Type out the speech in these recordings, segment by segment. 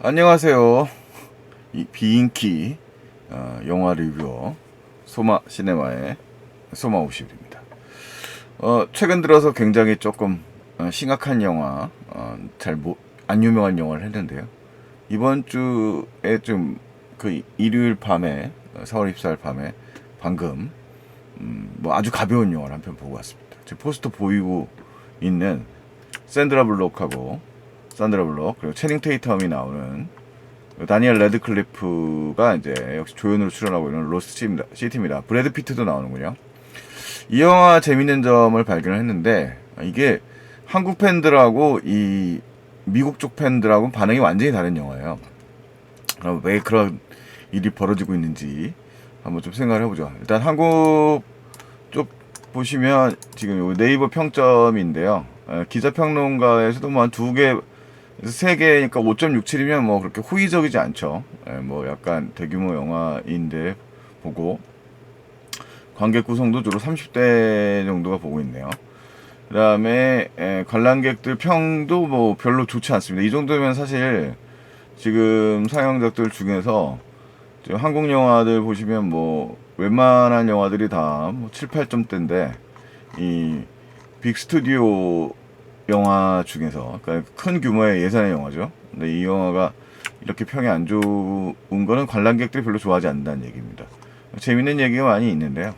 안녕하세요. 비인기 영화 리뷰어 소마 시네마의 소마50입니다. 최근 들어서 굉장히 조금 심각한 영화, 잘 안 유명한 영화를 했는데요. 이번 주에 좀 그 일요일 밤에 4월 24일 밤에 방금 뭐 아주 가벼운 영화를 한 편 보고 왔습니다. 지금 포스터 보이고 있는 샌드라 블록하고 산드라 블록 그리고 채닝 테이텀이 나오는 다니엘 레드클리프가 이제 역시 조연으로 출연하고 있는 로스트 시티입니다. 브래드 피트도 나오는군요. 이 영화 재밌는 점을 발견을 했는데 이게 한국 팬들하고 이 미국 쪽 팬들하고 반응이 완전히 다른 영화예요. 그럼 왜 그런 일이 벌어지고 있는지 한번 좀 생각을 해보죠. 일단 한국 쪽 보시면 지금 네이버 평점인데요. 기자평론가에서도 뭐 한 두 개, 세 개니까 5.67이면 뭐 그렇게 호의적이지 않죠. 뭐 약간 대규모 영화인데 보고 관객 구성도 주로 30대 정도가 보고 있네요. 그 다음에 관람객들 평도 뭐 별로 좋지 않습니다. 이 정도면 사실 지금 상영작들 중에서 한국 영화들 보시면 뭐 웬만한 영화들이 다뭐 7, 8점대인데 이 빅스튜디오 영화 중에서 그러니까 큰 규모의 예산의 영화죠. 근데 이 영화가 이렇게 평이 안 좋은 거는 관람객들이 별로 좋아하지 않는다는 얘기입니다. 재밌는 얘기가 많이 있는데요.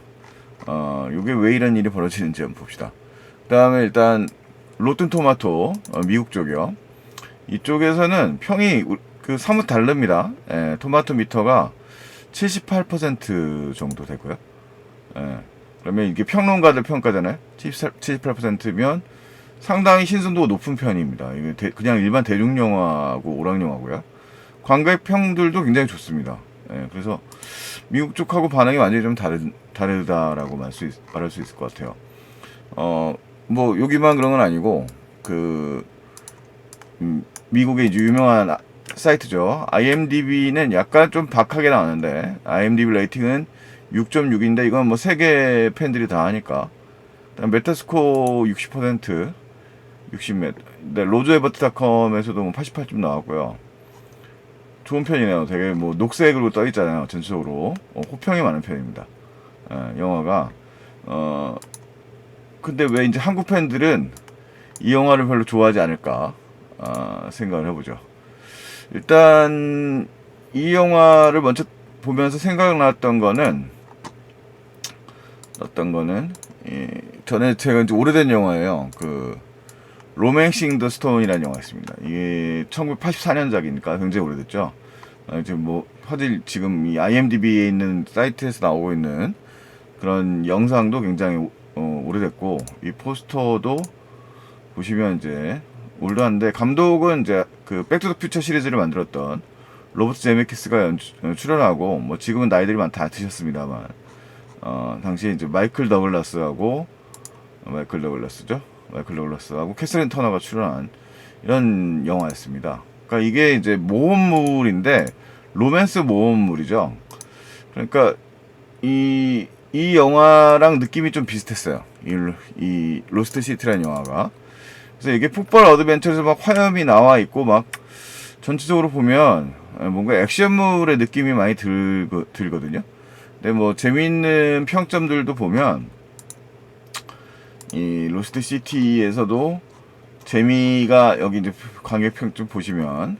이게 왜 이런 일이 벌어지는지 한번 봅시다. 그 다음에 일단 로튼토마토 미국 쪽이요. 이쪽에서는 평이 그 사뭇 다릅니다. 토마토 미터가 78% 정도 되고요. 그러면 이게 평론가들 평가잖아요. 78%면 상당히 신선도가 높은 편입니다. 이게 그냥 일반 대중 영화고 오락 영화고요. 관객 평들도 굉장히 좋습니다. 그래서 미국 쪽하고 반응이 완전히 좀 다르다라고 말할 수 있을 것 같아요. 뭐 여기만 그런 건 아니고 그 미국의 이제 유명한 사이트죠. IMDb는 약간 좀 박하게 나오는데 IMDb 레이팅은 6.6인데 이건 뭐 세계 팬들이 다 하니까. 메타스코어 60%, 60몇. 네, 로즈에버트닷컴에서도 뭐 88점 나왔고요. 좋은 편이네요. 되게 뭐 녹색으로 떠 있잖아요. 전체적으로 호평이 많은 편입니다. 영화가 근데 왜 이제 한국 팬들은 이 영화를 별로 좋아하지 않을까 생각을 해보죠. 일단 이 영화를 먼저 보면서 생각났던 거는 전에 제가 이제 오래된 영화예요. 그 로맨싱 더 스톤이라는 영화 있습니다. 이게 1984년작이니까 굉장히 오래됐죠. 이제 뭐 사실 지금 이 IMDb에 있는 사이트에서 나오고 있는 그런 영상도 굉장히 오래됐고 이 포스터도 보시면 이제 올드한데 감독은 이제 그 백투더퓨처 시리즈를 만들었던 로버트 제메키스가 출연하고 뭐 지금은 나이들이 많다 드셨습니다만 당시에 이제 마이클 더글라스하고 캐서린 터너가 출연한 이런 영화였습니다. 그러니까 이게 이제 모험물인데 로맨스 모험물이죠. 그러니까 이 영화랑 느낌이 좀 비슷했어요. 이 로스트 시티라는 영화가. 그래서 이게 폭발 어드벤처에서 막 화염이 나와 있고 막 전체적으로 보면 뭔가 액션물의 느낌이 많이 들거든요. 근데 뭐 재미있는 평점들도 보면 이 로스트 시티에서도 재미가 여기 이제 관객 평점 보시면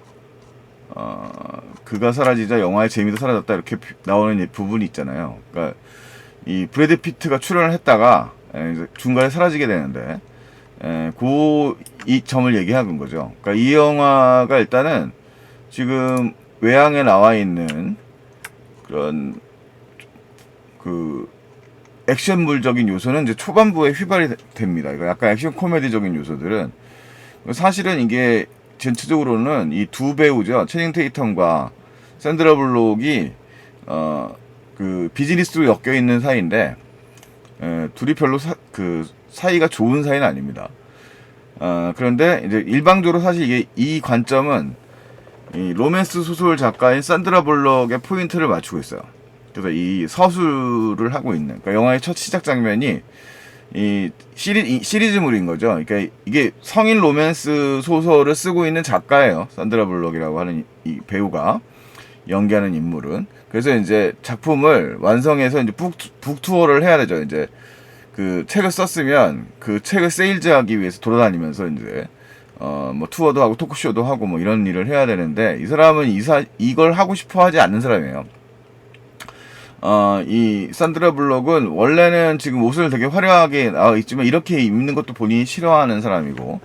그가 사라지자 영화의 재미도 사라졌다 이렇게 나오는 부분이 있잖아요. 그러니까 이 브래드 피트가 출연을 했다가 이제 중간에 사라지게 되는데 이 점을 얘기하는 거죠. 그러니까 이 영화가 일단은 지금 외향에 나와 있는 그런 그 액션물적인 요소는 이제 초반부에 휘발이 됩니다. 이거 약간 액션 코미디적인 요소들은 사실은 이게 전체적으로는 이 두 배우죠. 채닝 테이텀과 샌드라 블록이 그 비즈니스로 엮여 있는 사이인데 둘이 별로 사이가 좋은 사이는 아닙니다. 그런데 이제 일방적으로 사실 이게 이 관점은 이 로맨스 소설 작가인 샌드라 블록의 포인트를 맞추고 있어요. 그래서 이 서술을 하고 있는, 그러니까 영화의 첫 시작 장면이 이 시리즈물인 거죠. 그러니까 이게 성인 로맨스 소설을 쓰고 있는 작가예요. 산드라 블록이라고 하는 이 배우가 연기하는 인물은. 그래서 이제 작품을 완성해서 이제 북투어를 해야 되죠. 이제 그 책을 썼으면 그 책을 세일즈하기 위해서 돌아다니면서 이제 뭐 투어도 하고 토크쇼도 하고 뭐 이런 일을 해야 되는데, 이 사람은 이걸 하고 싶어 하지 않는 사람이에요. 이 산드라 블록은 원래는 지금 옷을 되게 화려하게 나와 있지만 이렇게 입는 것도 본인이 싫어하는 사람이고,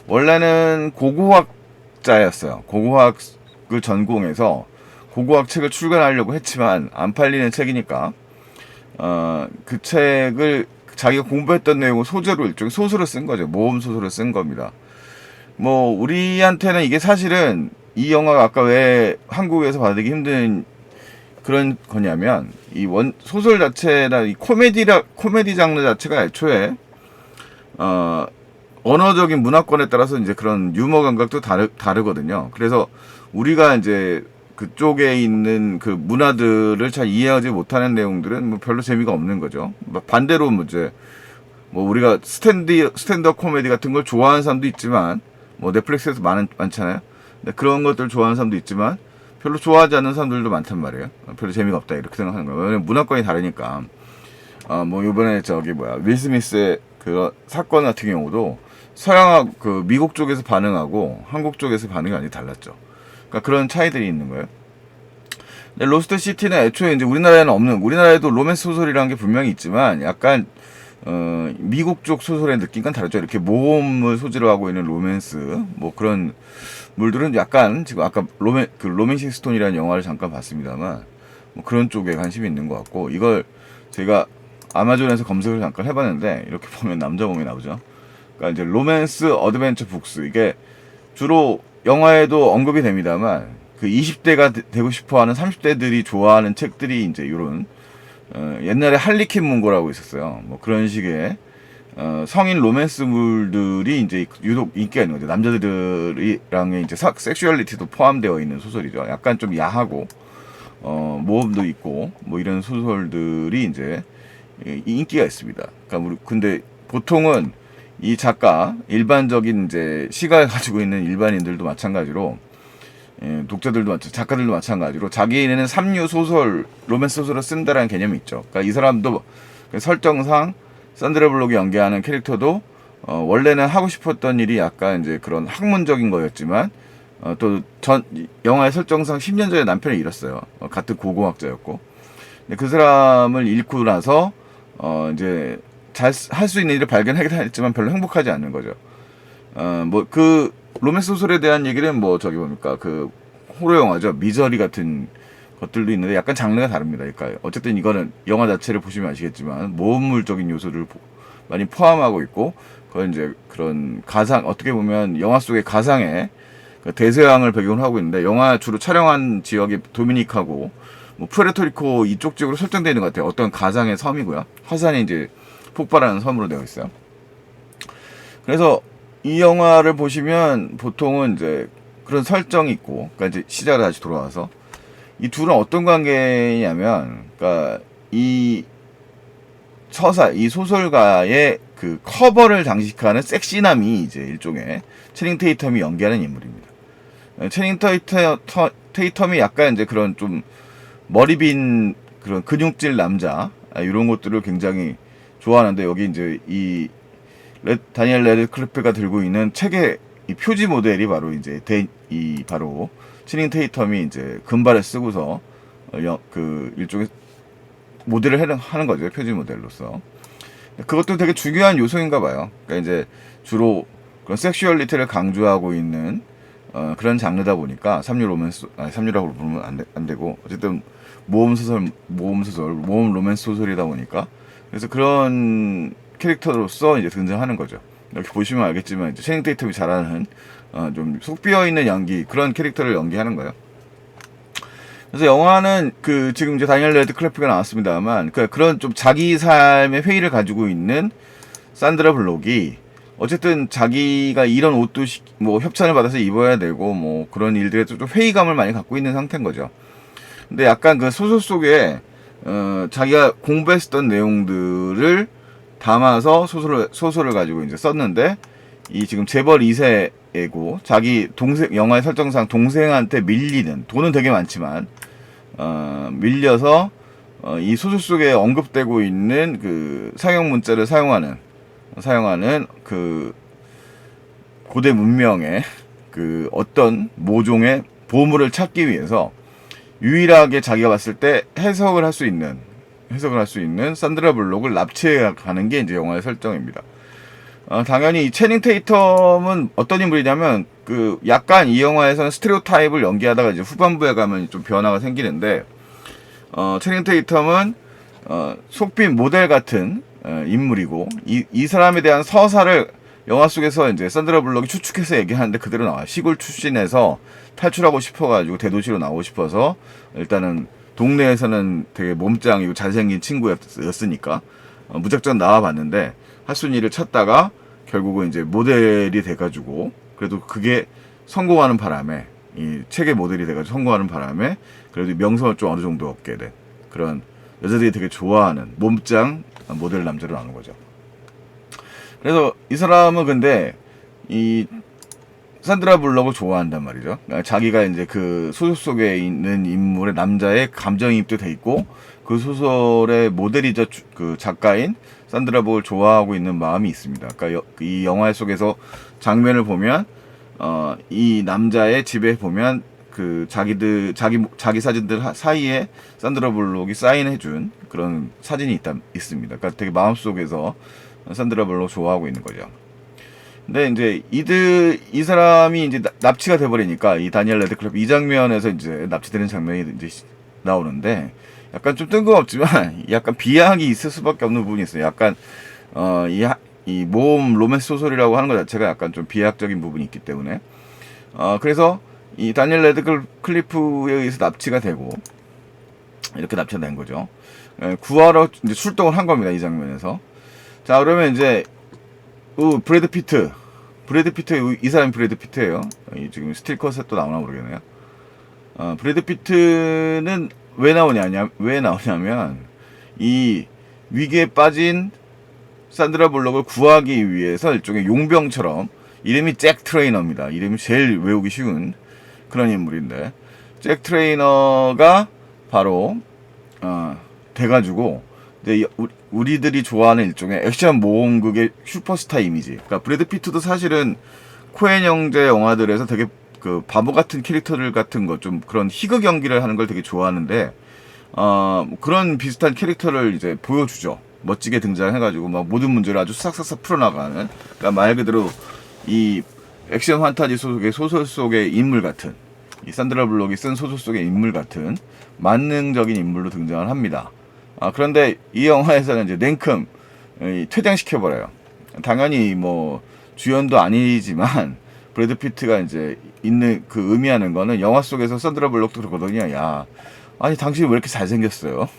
원래는 고고학자였어요. 고고학을 전공해서 고고학 책을 출간하려고 했지만 안 팔리는 책이니까 그 책을 자기가 공부했던 내용을 소재로 일종의 소설을 쓴 거죠. 모험 소설을 쓴 겁니다. 뭐 우리한테는 이게 사실은 이 영화가 아까 왜 한국에서 받아들이기 힘든 그런 거냐면, 이 소설 자체나 이 코미디 장르 자체가 애초에 언어적인 문화권에 따라서 이제 그런 유머 감각도 다르거든요. 그래서 우리가 이제 그쪽에 있는 그 문화들을 잘 이해하지 못하는 내용들은 뭐 별로 재미가 없는 거죠. 반대로 뭐 이제 뭐 우리가 스탠드업 코미디 같은 걸 좋아하는 사람도 있지만, 뭐 넷플릭스에서 많잖아요. 그런 것들 좋아하는 사람도 있지만 별로 좋아하지 않는 사람들도 많단 말이에요. 별로 재미가 없다 이렇게 생각하는 거예요. 왜냐면 문화권이 다르니까. 뭐 이번에 윌 스미스의 그 사건 같은 경우도 서양하고 그 미국 쪽에서 반응하고 한국 쪽에서 반응이 완전히 달랐죠. 그러니까 그런 차이들이 있는 거예요. 근데 로스트 시티는 애초에 이제 우리나라에도 로맨스 소설이라는 게 분명히 있지만 약간 미국 쪽 소설의 느낌과 다르죠. 이렇게 모험을 소재로 하고 있는 로맨스 뭐 그런 물들은 약간 지금 아까 로맨싱 스톤이라는 영화를 잠깐 봤습니다만 뭐 그런 쪽에 관심이 있는 것 같고, 이걸 제가 아마존에서 검색을 잠깐 해봤는데 이렇게 보면 남자 몸이 나오죠. 그러니까 이제 로맨스 어드벤처 북스, 이게 주로 영화에도 언급이 됩니다만 그 20대가 되고 싶어하는 30대들이 좋아하는 책들이 이제 이런 옛날에 할리퀸 문고라고 있었어요. 뭐 그런 식의 성인 로맨스물들이 이제 유독 인기가 있는 거죠. 남자들이랑의 이제 섹슈얼리티도 포함되어 있는 소설이죠. 약간 좀 야하고 모험도 있고 뭐 이런 소설들이 이제 인기가 있습니다. 그러니까 근데 보통은 이 작가 일반적인 이제 시각을 가지고 있는 일반인들도 마찬가지로 작가들도 마찬가지로 자기네는 삼류 소설, 로맨스 소설을 쓴다라는 개념이 있죠. 그러니까 이 사람도 설정상 산드라 블록이 연기하는 캐릭터도 원래는 하고 싶었던 일이 약간 이제 그런 학문적인 거였지만 또 영화의 설정상 10년 전에 남편을 잃었어요. 같은 고고학자였고. 근데 그 사람을 잃고 나서 이제 잘 할 수 있는 일을 발견하긴 했지만 별로 행복하지 않는 거죠. 뭐 그 로맨스 소설에 대한 얘기는 뭐 그 호러 영화죠. 미저리 같은 것들도 있는데 약간 장르가 다릅니다. 그러니까 어쨌든 이거는 영화 자체를 보시면 아시겠지만 모험물적인 요소를 많이 포함하고 있고, 그건 이제 그런 가상, 어떻게 보면 영화 속의 가상의 그 대서양을 배경으로 하고 있는데, 영화 주로 촬영한 지역이 도미니카고 뭐 푸에르토리코 이쪽 지역으로 설정되어 있는 것 같아요. 어떤 가상의 섬이고요. 화산이 이제 폭발하는 섬으로 되어 있어요. 그래서 이 영화를 보시면 보통은 이제 그런 설정이 있고, 그러니까 이제 시작을 다시 돌아와서 이 둘은 어떤 관계냐면, 그러니까 이 소설가의 그 커버를 장식하는 섹시남이 이제 일종의 채닝 테이텀이 연기하는 인물입니다. 채닝 테이텀이 약간 이제 그런 좀 머리 빈 그런 근육질 남자, 이런 것들을 굉장히 좋아하는데, 여기 이제 이 다니엘 레드클리프가 들고 있는 책의 이 표지 모델이 바로 이제 바로 채닝 테이텀이 이제 금발을 쓰고서 그 일종의 모델을 하는 거죠. 표지 모델로서. 그것도 되게 중요한 요소인가 봐요. 그러니까 이제 주로 그런 섹슈얼리티를 강조하고 있는 그런 장르다 보니까 삼류라고 부르면 안 되고, 어쨌든 모험 로맨스 소설이다 보니까, 그래서 그런 캐릭터로서 이제 등장하는 거죠. 이렇게 보시면 알겠지만 이제 채닝 테이텀이 잘하는 좀 속 비어 있는 연기, 그런 캐릭터를 연기하는 거예요. 그래서 영화는 그 지금 이제 다니엘 레드클리프가 나왔습니다만 그런 좀 자기 삶의 회의를 가지고 있는 산드라 블록이 어쨌든 자기가 이런 옷도 뭐 협찬을 받아서 입어야 되고 뭐 그런 일들에 좀 회의감을 많이 갖고 있는 상태인 거죠. 근데 약간 그 소설 속에 자기가 공부했었던 내용들을 담아서 소설을 가지고 이제 썼는데, 이 지금 재벌 2세이고 자기 동생, 영화의 설정상 동생한테 밀리는, 돈은 되게 많지만 밀려서 이 소설 속에 언급되고 있는 그 상형 문자를 사용하는 그 고대 문명의 그 어떤 모종의 보물을 찾기 위해서 유일하게 자기가 봤을 때 해석을 할 수 있는 산드라 블록을 납치해 가는 게 이제 영화의 설정입니다. 당연히 이 채닝 테이텀은 어떤 인물이냐면, 그 약간 이 영화에서는 스테레오타입을 연기하다가 이제 후반부에 가면 좀 변화가 생기는데, 채닝 테이텀은 속빈 모델 같은 인물이고, 이 사람에 대한 서사를 영화 속에서 이제 산드라 블록이 추측해서 얘기하는데 그대로 나와요. 시골 출신에서 탈출하고 싶어가지고 대도시로 나오고 싶어서, 일단은 동네에서는 되게 몸짱이고 잘생긴 친구였으니까 무작정 나와봤는데, 하순이를 찾다가 결국은 이제 모델이 돼가지고, 그래도 그게 성공하는 바람에, 이 책의 모델이 돼가지고 성공하는 바람에 그래도 명성을 좀 어느 정도 얻게 된 그런, 여자들이 되게 좋아하는 몸짱 모델 남자로 나오는 거죠. 그래서 이 사람은 근데 이 산드라 블록을 좋아한단 말이죠. 그러니까 자기가 이제 그 소설 속에 있는 인물의 남자의 감정이입도 돼 있고, 그 소설의 모델이자 그 작가인 산드라 블록을 좋아하고 있는 마음이 있습니다. 그러니까 이 영화 속에서 장면을 보면 이 남자의 집에 보면 그 자기 사진들 사이에 산드라 블록이 사인해준 그런 사진이 있습니다. 그러니까 되게 마음속에서 산드라 블록 좋아하고 있는 거죠. 근데 이제 이 사람이 이제 납치가 돼버리니까, 이 다니엘 레드클리프, 이 장면에서 이제 납치되는 장면이 이제 나오는데, 약간 좀 뜬금없지만 약간 비하학이 있을 수밖에 없는 부분이 있어요. 약간 이 모험 로맨스 소설이라고 하는 것 자체가 약간 좀 비하학적인 부분이 있기 때문에, 그래서 이 다니엘 레드클리프에 의해서 납치가 되고, 이렇게 납치가 된 거죠. 구하러 이제 출동을 한 겁니다, 이 장면에서. 자, 그러면 이제 브래드 피트, 이 사람이 브래드 피트예요. 지금 스틸 컷에 또 나오나 모르겠네요. 브래드 피트는 왜 나오냐면, 이 위기에 빠진 산드라 블록을 구하기 위해서 일종의 용병처럼, 이름이 잭 트레이너입니다. 이름이 제일 외우기 쉬운 그런 인물인데, 잭 트레이너가 바로 돼가지고 이제 우리들이 좋아하는 일종의 액션 모험극의 슈퍼스타 이미지. 그러니까 브래드 피트도 사실은 코엔 형제 영화들에서 되게 그 바보 같은 캐릭터들 같은 거, 좀 그런 희극 연기를 하는 걸 되게 좋아하는데, 그런 비슷한 캐릭터를 이제 보여주죠. 멋지게 등장해가지고 막 모든 문제를 아주 싹싹싹 풀어나가는, 그러니까 말 그대로 이 액션 판타지 속의 소설 속의 인물 같은, 이 산드라 블록이 쓴 소설 속의 인물 같은 만능적인 인물로 등장을 합니다. 그런데 이 영화에서는 이제 냉큼 퇴장시켜버려요. 당연히 뭐 주연도 아니지만 브래드 피트가 이제 있는 그 의미하는 거는, 영화 속에서 산드라 블록도 그러거든요. 야, 아니 당신이 왜 이렇게 잘생겼어요?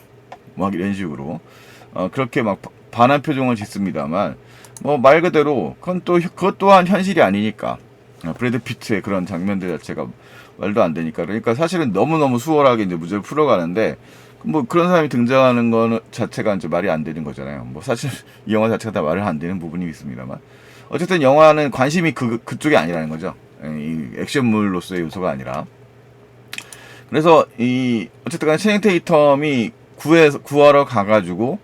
막 이런 식으로 그렇게 막 반한 표정을 짓습니다만, 뭐 말 그대로 그것 또한 현실이 아니니까, 브래드 피트의 그런 장면들 자체가 말도 안 되니까. 그러니까 사실은 너무너무 수월하게 이제 문제를 풀어가는데, 뭐 그런 사람이 등장하는 거는 자체가 이제 말이 안 되는 거잖아요. 뭐 사실 이 영화 자체가 다 말을 안 되는 부분이 있습니다만, 어쨌든 영화는 관심이 그쪽이 아니라는 거죠. 이 액션물로서의 요소가 아니라. 그래서 어쨌든 간에 채닝 테이텀이 구하러 가가지고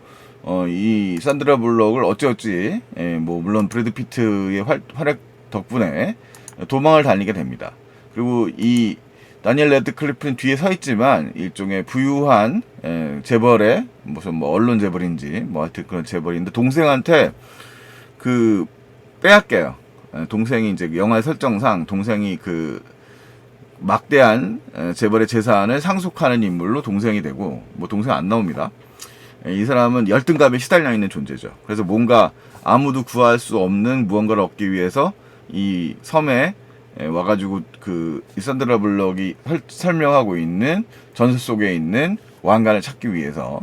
이 산드라 블록을 어찌어찌, 뭐 물론 브래드 피트의 활약 덕분에 도망을 다니게 됩니다. 그리고 이 다니엘 레드클리프는 뒤에 서 있지만, 일종의 부유한 재벌의 무슨 뭐 언론 재벌인지 뭐 하여튼 그런 재벌인데, 동생한테 그 빼앗겨요. 동생이 이제 영화의 설정상 동생이 그 막대한 재벌의 재산을 상속하는 인물로 동생이 되고, 뭐 동생 안 나옵니다. 이 사람은 열등감에 시달려 있는 존재죠. 그래서 뭔가 아무도 구할 수 없는 무언가를 얻기 위해서 이 섬에 와가지고 이 산드라 블록이 설명하고 있는 전설 속에 있는 왕관을 찾기 위해서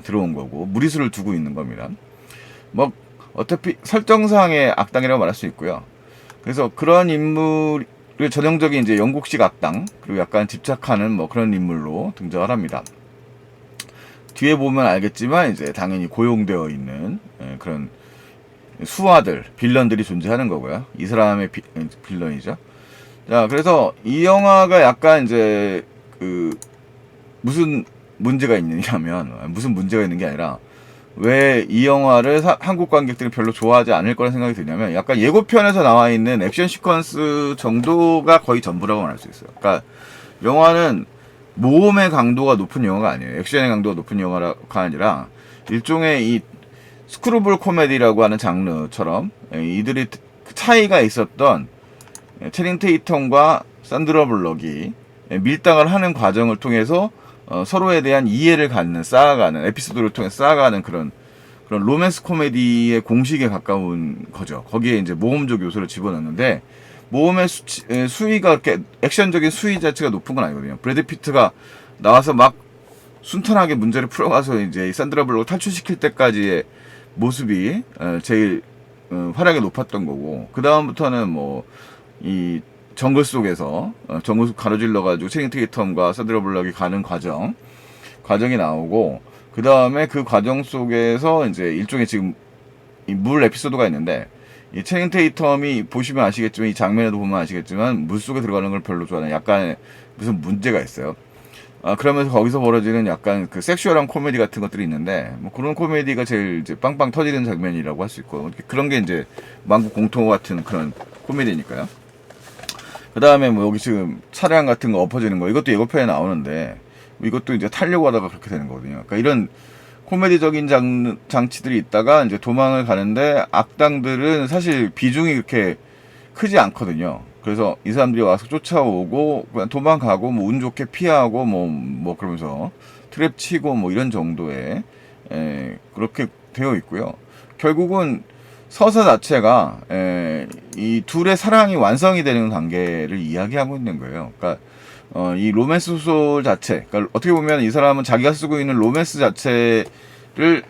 들어온 거고, 무리수를 두고 있는 겁니다. 뭐 어차피 설정상의 악당이라고 말할 수 있고요. 그래서 그런 인물을 전형적인 이제 영국식 악당, 그리고 약간 집착하는 뭐 그런 인물로 등장을 합니다. 뒤에 보면 알겠지만 이제 당연히 고용되어 있는 그런 수하들, 빌런들이 존재하는 거고요. 이 사람의 빌런이죠. 자, 그래서 이 영화가 약간 이제 그 무슨 문제가 있느냐면, 무슨 문제가 있는 게 아니라 왜 이 영화를 한국 관객들이 별로 좋아하지 않을 거라 생각이 드냐면, 약간 예고편에서 나와 있는 액션 시퀀스 정도가 거의 전부라고 말할 수 있어요. 그러니까 영화는 모험의 강도가 높은 영화가 아니에요. 액션의 강도가 높은 영화가 아니라 일종의 이 스크루볼 코미디라고 하는 장르처럼 이들이 차이가 있었던 체닝 테이텀과 산드라 블럭이 밀당을 하는 과정을 통해서 서로에 대한 이해를 쌓아가는 에피소드를 통해 쌓아가는 그런 로맨스 코미디의 공식에 가까운 거죠. 거기에 이제 모험적 요소를 집어넣는데 모험의 수위가 그렇게 액션적인 수위 자체가 높은 건 아니거든요. 브래드 피트가 나와서 막 순탄하게 문제를 풀어가서 이제 산드라 블록을 탈출시킬 때까지의 모습이 제일 활약이 높았던 거고, 그 다음부터는 뭐 이 정글 속에서 정글 속 가로질러 가지고 체닝 테이텀과 산드라 블록이 가는 과정이 나오고, 그 다음에 그 과정 속에서 이제 일종의 지금 이 물 에피소드가 있는데, 이 체닝 테이텀이 보시면 아시겠지만, 이 장면에도 보면 아시겠지만 물 속에 들어가는 걸 별로 좋아하는 약간 무슨 문제가 있어요. 그러면서 거기서 벌어지는 약간 그 섹슈얼한 코미디 같은 것들이 있는데, 뭐 그런 코미디가 제일 이제 빵빵 터지는 장면이라고 할 수 있고, 그런 게 이제 만국 공통어 같은 그런 코미디니까요. 그 다음에 뭐 여기 지금 차량 같은 거 엎어지는 거, 이것도 예고편에 나오는데, 이것도 이제 타려고 하다가 그렇게 되는 거거든요. 그러니까 이런 코미디적인 장치들이 있다가 이제 도망을 가는데, 악당들은 사실 비중이 그렇게 크지 않거든요. 그래서 이 사람들이 와서 쫓아오고 그냥 도망가고 뭐 운 좋게 피하고 뭐 그러면서 트랩 치고 뭐 이런 정도의 그렇게 되어 있고요. 결국은 서사 자체가 이 둘의 사랑이 완성이 되는 단계를 이야기하고 있는 거예요. 그러니까 이 로맨스 소설 자체, 그러니까 어떻게 보면 이 사람은 자기가 쓰고 있는 로맨스 자체를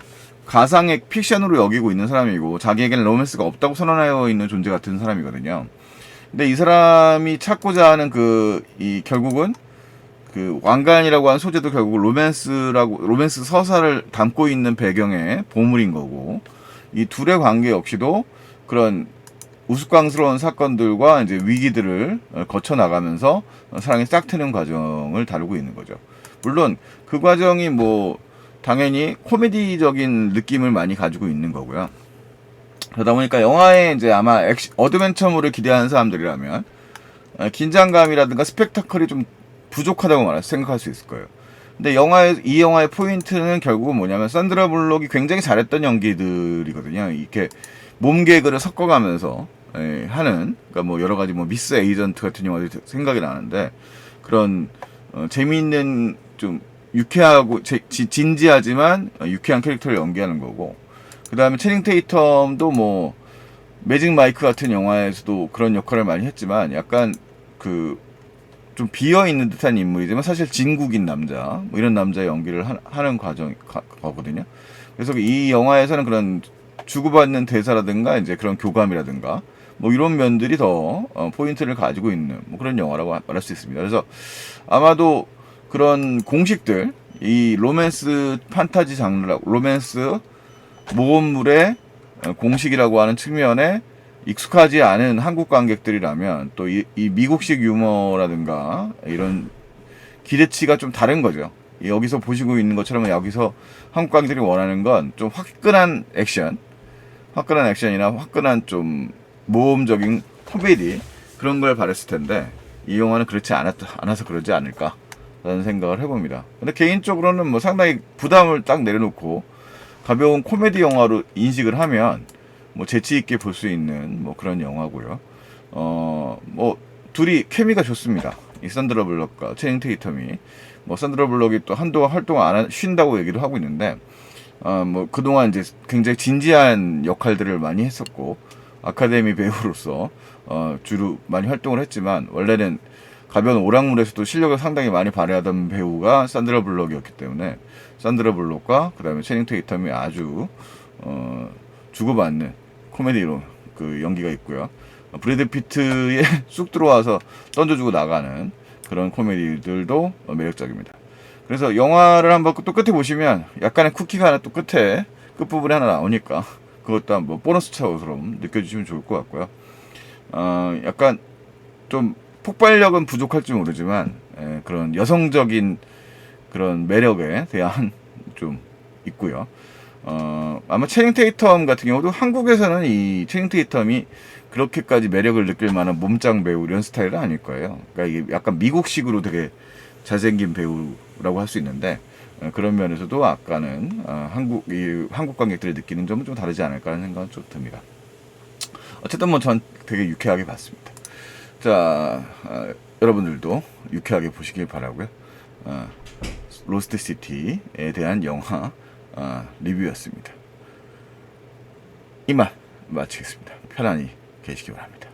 가상의 픽션으로 여기고 있는 사람이고, 자기에게는 로맨스가 없다고 선언하여 있는 존재 같은 사람이거든요. 근데 이 사람이 찾고자 하는 결국은 그 왕관이라고 하는 소재도 결국 로맨스 서사를 담고 있는 배경의 보물인 거고, 이 둘의 관계 역시도 그런 우스꽝스러운 사건들과 이제 위기들을 거쳐 나가면서 사랑이 싹 트는 과정을 다루고 있는 거죠. 물론 그 과정이 뭐 당연히 코미디적인 느낌을 많이 가지고 있는 거고요. 그러다 보니까 영화에 이제 아마 어드벤처물을 기대하는 사람들이라면 긴장감이라든가 스펙타클이 좀 부족하다고 생각할 수 있을 거예요. 근데 이 영화의 포인트는 결국은 뭐냐면, 산드라 블록이 굉장히 잘했던 연기들이거든요. 이렇게 몸 개그를 섞어가면서 하는, 그러니까 뭐 여러 가지 뭐 미스 에이전트 같은 영화들이 생각이 나는데, 그런 재미있는 좀 유쾌하고 진지하지만 유쾌한 캐릭터를 연기하는 거고, 그 다음에 체닝 테이텀도 뭐 매직 마이크 같은 영화에서도 그런 역할을 많이 했지만, 약간 좀 비어있는 듯한 인물이지만 사실 진국인 남자, 뭐 이런 남자의 연기를 하는 거거든요. 그래서 이 영화에서는 그런 주고받는 대사라든가 이제 그런 교감이라든가 뭐 이런 면들이 더 포인트를 가지고 있는 뭐 그런 영화라고 말할 수 있습니다. 그래서 아마도 그런 공식들, 이 로맨스 판타지 장르라고, 로맨스 모험물의 공식이라고 하는 측면에 익숙하지 않은 한국 관객들이라면, 또 이 미국식 유머라든가 이런 기대치가 좀 다른 거죠. 여기서 보시고 있는 것처럼 여기서 한국 관객들이 원하는 건 좀 화끈한 액션이나 화끈한 좀 모험적인 코미디, 그런 걸 바랬을 텐데, 이 영화는 그렇지 않아서 그러지 않을까라는 생각을 해봅니다. 근데 개인적으로는 뭐 상당히 부담을 딱 내려놓고 가벼운 코미디 영화로 인식을 하면 뭐 재치 있게 볼 수 있는 뭐 그런 영화고요. 뭐 둘이 케미가 좋습니다. 이 산드라 블럭과 체닝 테이텀이, 뭐 산드라 블럭이 또 한동안 활동 안 쉰다고 얘기도 하고 있는데, 뭐 그동안 이제 굉장히 진지한 역할들을 많이 했었고, 아카데미 배우로서 주로 많이 활동을 했지만, 원래는 가벼운 오락물에서도 실력을 상당히 많이 발휘하던 배우가 산드라 블럭이었기 때문에, 산드라 블록과 그 다음에 체닝 테이텀이 아주 주고받는 코미디로 그 연기가 있고요. 브래드 피트에 쑥 들어와서 던져주고 나가는 그런 코미디들도 매력적입니다. 그래서 영화를 한번 또 끝에 보시면 약간의 쿠키가 하나 또 끝부분에 하나 나오니까 그것도 뭐 보너스 차원처럼 느껴주시면 좋을 것 같고요. 약간 좀 폭발력은 부족할지 모르지만 그런 여성적인 그런 매력에 대한 좀 있고요. 아마 채닝 테이텀 같은 경우도 한국에서는 이 채닝 테이텀이 그렇게까지 매력을 느낄 만한 몸짱 배우 이런 스타일은 아닐 거예요. 그러니까 이게 약간 미국식으로 되게 잘생긴 배우라고 할 수 있는데 그런 면에서도 아까는 한국 관객들이 느끼는 점은 좀 다르지 않을까 하는 생각은 좀 듭니다. 어쨌든 뭐 전 되게 유쾌하게 봤습니다. 자, 여러분들도 유쾌하게 보시길 바라고요. 로스트 시티에 대한 영화 리뷰였습니다. 이만 마치겠습니다. 편안히 계시기 바랍니다.